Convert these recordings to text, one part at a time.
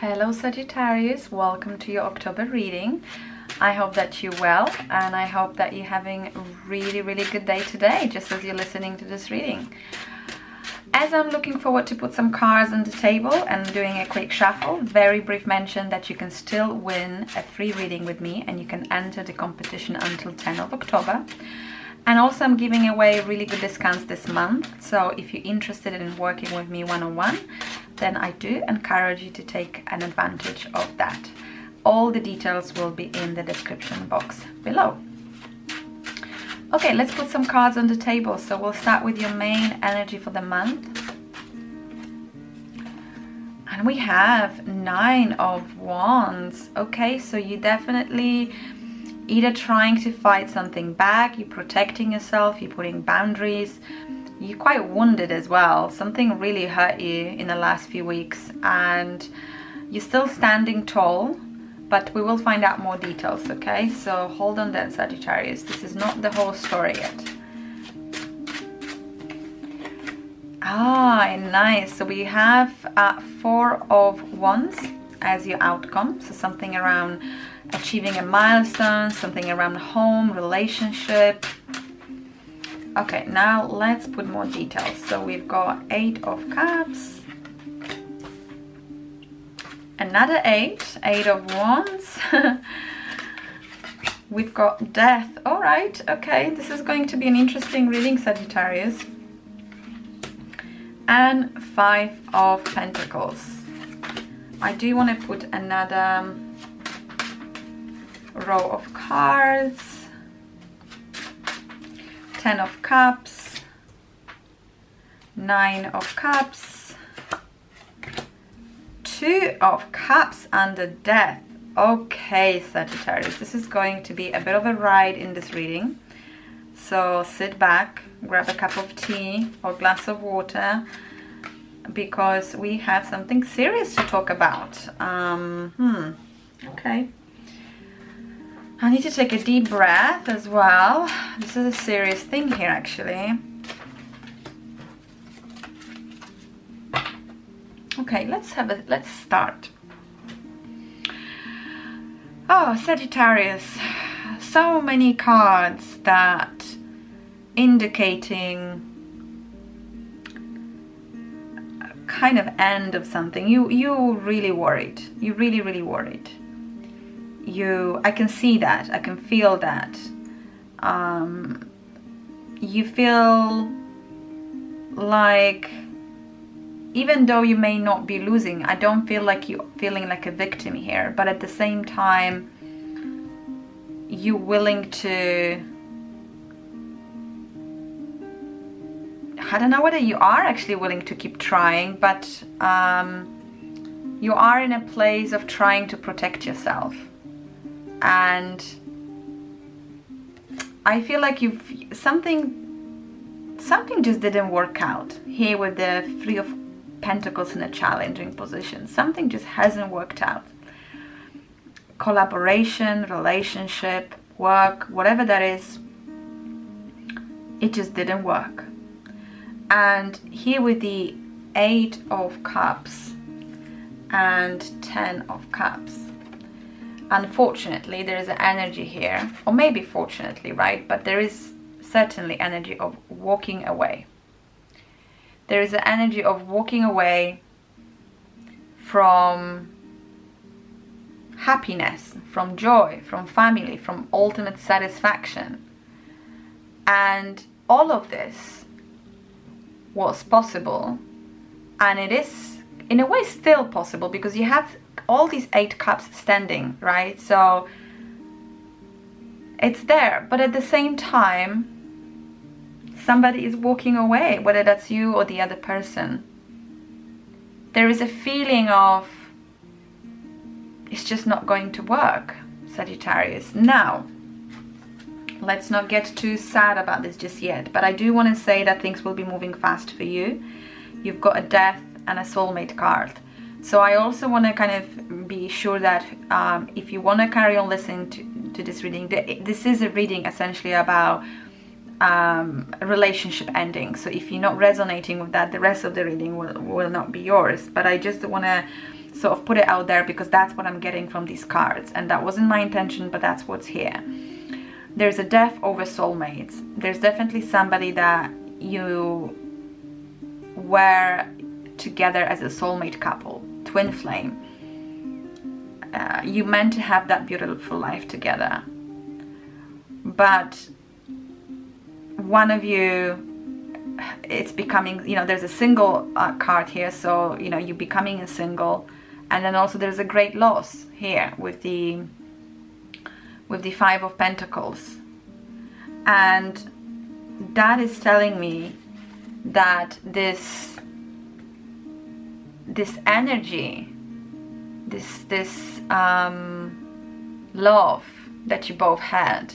Hello Sagittarius, welcome to your October reading. I hope that you're well and I hope that you're having a really good day today, just as you're listening to this reading. As I'm looking forward to put some cards on the table and doing a quick shuffle, very brief mention that you can still win a free reading with me and you can enter the competition until 10th of October. And also I'm giving away really good discounts this month, so if you're interested in working with me one-on-one, then I do encourage you to take an advantage of that. All the details will be in the description box below. Okay, let's put some cards on the table. So we'll start with your main energy for the month. And we have 9 of Wands. Okay, so you definitely either trying to fight something back, you're protecting yourself, you're putting boundaries, you're quite wounded as well. Something really hurt you in the last few weeks and you're still standing tall, but we will find out more details, okay? So hold on then, Sagittarius. This is not the whole story yet. Ah, nice. So we have 4 of Wands as your outcome. So something around achieving a milestone, something around home, relationship. Okay, now let's put more details. So we've got 8 of Cups, another 8 of Wands. We've got Death. All right, okay, this is going to be an interesting reading, Sagittarius. And 5 of Pentacles. I do want to put another row of cards. 10 of Cups, 9 of Cups, 2 of Cups under Death. Okay, Sagittarius, this is going to be a bit of a ride in this reading. So sit back, grab a cup of tea or glass of water, because we have something serious to talk about. Okay. I need to take a deep breath as well. This is a serious thing here, actually. Okay, let's start. Oh, Sagittarius, so many cards that indicating a kind of end of something. You're really worried. You're really worried. I can see that, I can feel that. You feel like, even though you may not be losing, I don't feel like you're feeling like a victim here, but at the same time, you're willing to, I don't know whether you are actually willing to keep trying, but you are in a place of trying to protect yourself. And I feel like something just didn't work out here with the 3 of Pentacles in a challenging position. Something just hasn't worked out. Collaboration, relationship, work, whatever that is, it just didn't work. And here with the 8 of Cups and 10 of Cups, unfortunately, there is an energy here, or maybe fortunately, right? But there is certainly energy of walking away. There is an energy of walking away from happiness, from joy, from family, from ultimate satisfaction. And all of this was possible, and it is in a way still possible, because you have all these 8 cups standing, right? So it's there, but at the same time, somebody is walking away, whether that's you or the other person. There is a feeling of, it's just not going to work, Sagittarius. Now, let's not get too sad about this just yet, but I do want to say that things will be moving fast for you. You've got a Death and a Soulmate card. So I also want to kind of be sure that if you want to carry on listening to this reading, this is a reading essentially about relationship ending. So if you're not resonating with that, the rest of the reading will not be yours. But I just want to sort of put it out there because that's what I'm getting from these cards, and that wasn't my intention, but that's what's here. There's a death over soulmates. There's definitely somebody that you were together as a soulmate couple, twin flame. You meant to have that beautiful life together, but one of you, it's becoming, you know, there's a single card here, so you know, you're becoming a single. And then also there's a great loss here with the Five of Pentacles, and that is telling me that this energy, this love that you both had,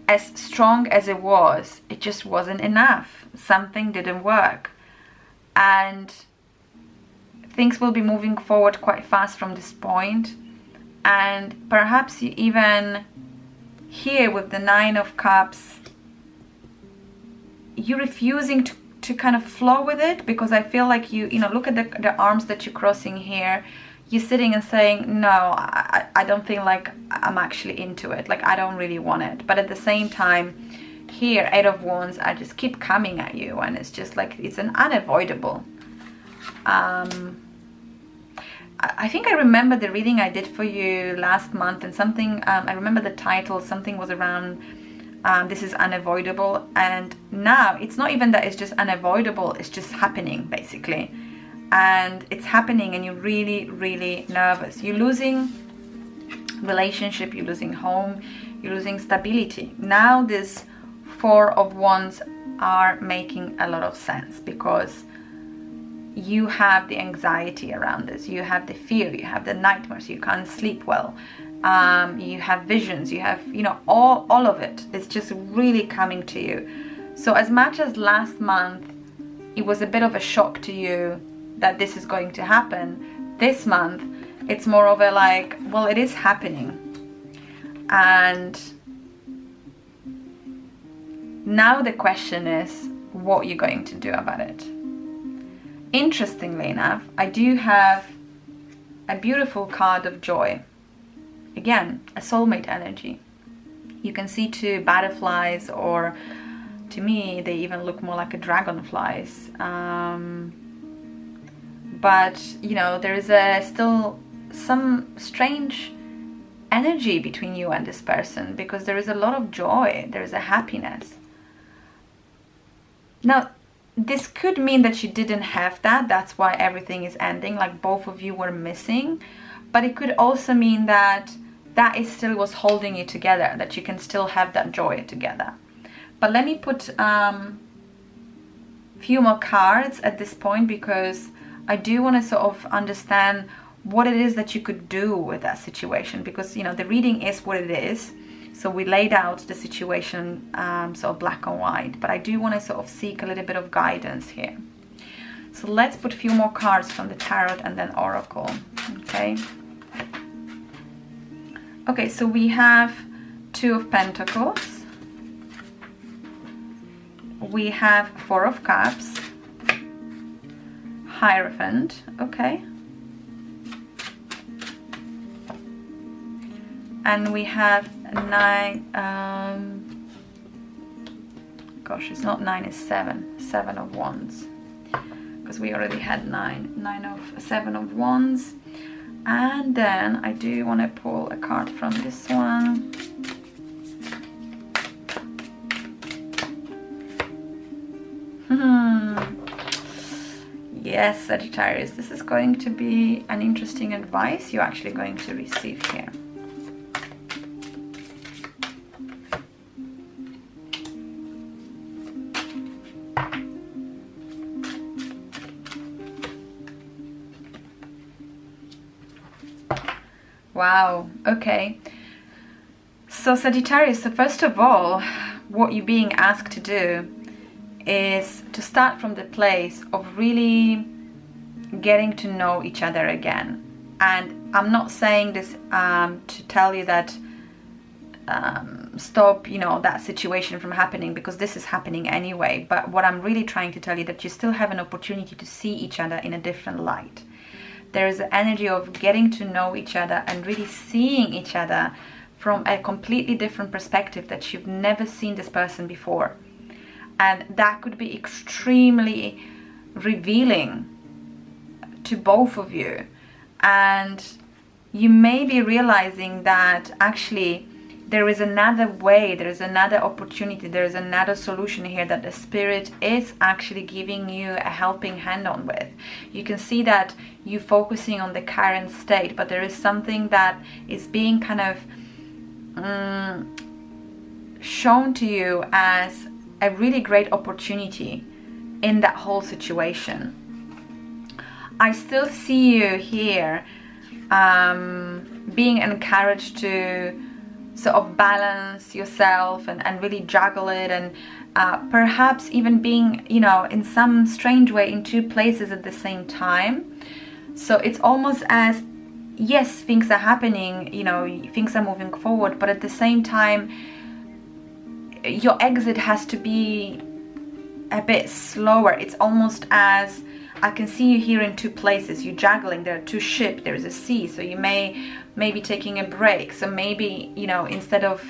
as strong as it was, it just wasn't enough. Something didn't work, and things will be moving forward quite fast from this point. And perhaps you even here with the Nine of Cups, you're refusing to kind of flow with it, because I feel like you know, look at the arms that you're crossing here. You're sitting and saying, no, I don't feel like I'm actually into it. Like, I don't really want it. But at the same time, here, Eight of Wands, I just keep coming at you, and it's just like, it's an unavoidable. I think I remember the reading I did for you last month, and something, I remember the title, something was around, this is unavoidable. And now it's not even that it's just unavoidable, it's just happening basically. And it's happening, and you're really, really nervous. You're losing relationship, you're losing home, you're losing stability. Now this Four of Wands are making a lot of sense, because you have the anxiety around this, you have the fear, you have the nightmares, you can't sleep well, you have visions, you have, you know, all of it. It's just really coming to you. So as much as last month it was a bit of a shock to you that this is going to happen, this month it's more of a like, well, it is happening, and now the question is what you're going to do about it. Interestingly enough, I do have a beautiful card of joy. Again, a soulmate energy. You can see two butterflies, or to me, they even look more like a dragonflies. But, you know, there is still some strange energy between you and this person, because there is a lot of joy, there is a happiness. Now, this could mean that you didn't have that, that's why everything is ending, like both of you were missing. But it could also mean that that is still was holding you together, that you can still have that joy together. But let me put few more cards at this point, because I do want to sort of understand what it is that you could do with that situation, because, you know, the reading is what it is. So we laid out the situation sort of black and white, but I do want to sort of seek a little bit of guidance here. So let's put a few more cards from the Tarot and then Oracle, okay? Okay, so we have Two of Pentacles. We have Four of Cups. Hierophant, okay. And we have Nine, gosh, it's not nine, it's seven. Seven of Wands. Because we already had Seven of Wands. And then I do want to pull a card from this one. Yes, Sagittarius, this is going to be an interesting advice you're actually going to receive here. Wow, okay. So Sagittarius, so first of all, what you're being asked to do is to start from the place of really getting to know each other again. And I'm not saying this to tell you that stop, you know, that situation from happening, because this is happening anyway. But what I'm really trying to tell you, that you still have an opportunity to see each other in a different light. There is the energy of getting to know each other and really seeing each other from a completely different perspective, that you've never seen this person before. And that could be extremely revealing to both of you. And you may be realizing that actually there is another way, there is another opportunity, there is another solution here that the spirit is actually giving you a helping hand on with. You can see that you're focusing on the current state, but there is something that is being kind of shown to you as a really great opportunity in that whole situation. I still see you here being encouraged to sort of balance yourself and really juggle it, and perhaps even being, you know, in some strange way in two places at the same time. So it's almost as, yes, things are happening, you know, things are moving forward, but at the same time your exit has to be a bit slower. It's almost as, I can see you here in two places, you're juggling, there are two ships, there is a sea, so you may be taking a break. So maybe, you know, instead of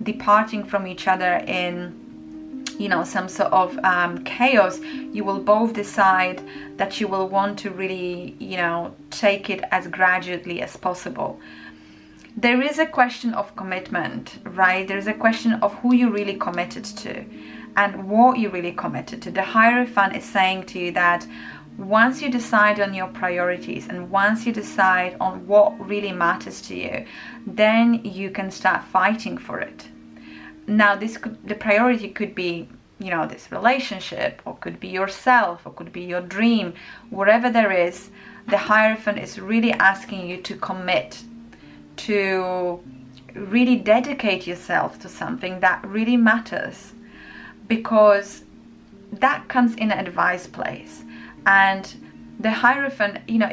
departing from each other in, you know, some sort of chaos, you will both decide that you will want to really, you know, take it as gradually as possible. There is a question of commitment, right? There is a question of who you really committed to and what you really committed to. The Hierophant is saying to you that once you decide on your priorities and once you decide on what really matters to you, then you can start fighting for it. Now, the priority could be, you know, this relationship, or could be yourself, or could be your dream. Whatever there is, the Hierophant is really asking you to commit, to really dedicate yourself to something that really matters, because that comes in an advice place. And the Hierophant, you know,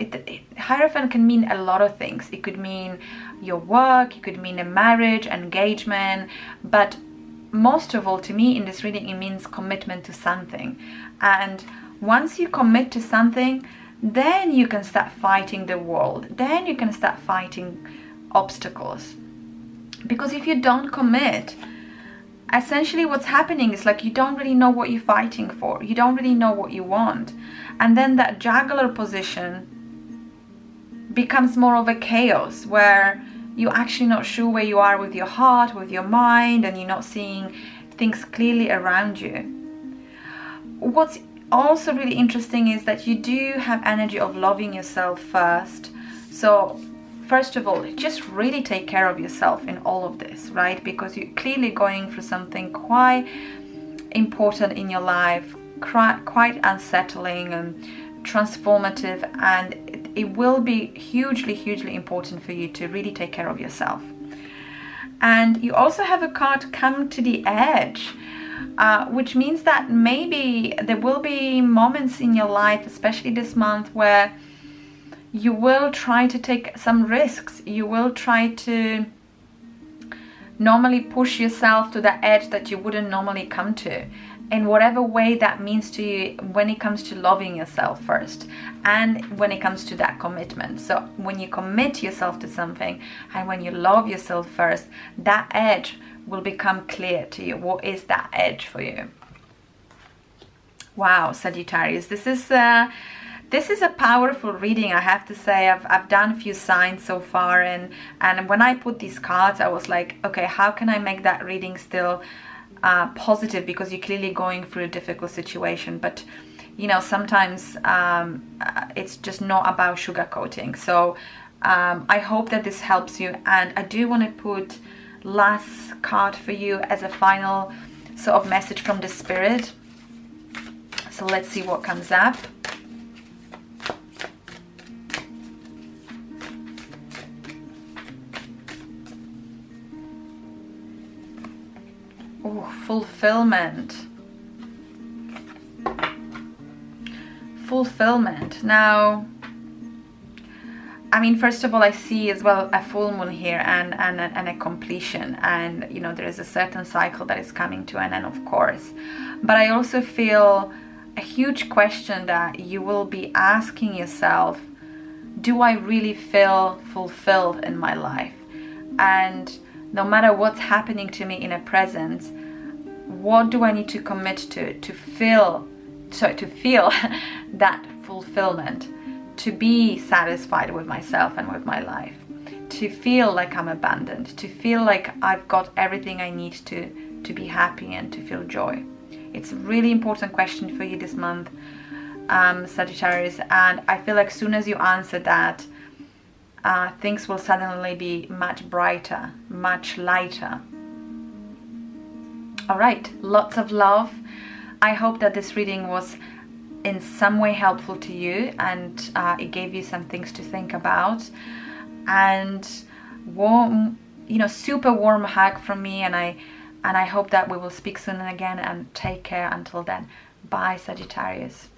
Hierophant can mean a lot of things. It could mean your work, it could mean a marriage, engagement, but most of all, to me, in this reading, it means commitment to something. And once you commit to something, then you can start fighting the world. Then you can start fighting obstacles. Because if you don't commit, essentially what's happening is like you don't really know what you're fighting for. You don't really know what you want. And then that juggler position becomes more of a chaos, where you're actually not sure where you are with your heart, with your mind, and you're not seeing things clearly around you. What's also really interesting is that you do have energy of loving yourself first. So first of all, just really take care of yourself in all of this, right? Because you're clearly going through something quite important in your life, quite unsettling and transformative, and it will be hugely important for you to really take care of yourself. And you also have a card, Come to the Edge, which means that maybe there will be moments in your life, especially this month, where you will try to take some risks. You will try to normally push yourself to the edge that you wouldn't normally come to, in whatever way that means to you, when it comes to loving yourself first and when it comes to that commitment. So when you commit yourself to something and when you love yourself first, that edge will become clear to you. What is that edge for you? Wow, Sagittarius, this is a powerful reading, I have to say. I've done a few signs so far, and when I put these cards, I was like, okay, how can I make that reading still positive, because you're clearly going through a difficult situation. But you know, sometimes it's just not about sugarcoating. So I hope that this helps you, and I do want to put last card for you as a final sort of message from the spirit. So let's see what comes up. Oh, fulfillment. Fulfillment. Now, I mean, first of all, I see as well a full moon here and a completion, and you know, there is a certain cycle that is coming to an end, of course. But I also feel a huge question that you will be asking yourself, do I really feel fulfilled in my life? And no matter what's happening to me in a present, what do I need to commit to feel that fulfillment, to be satisfied with myself and with my life, to feel like I'm abundant, to feel like I've got everything I need to be happy and to feel joy. It's a really important question for you this month, Sagittarius, and I feel like as soon as you answer that, things will suddenly be much brighter, much lighter. All right, lots of love. I hope that this reading was in some way helpful to you, and it gave you some things to think about. And warm, you know, super warm hug from me, and I hope that we will speak soon again, and take care until then. Bye, Sagittarius.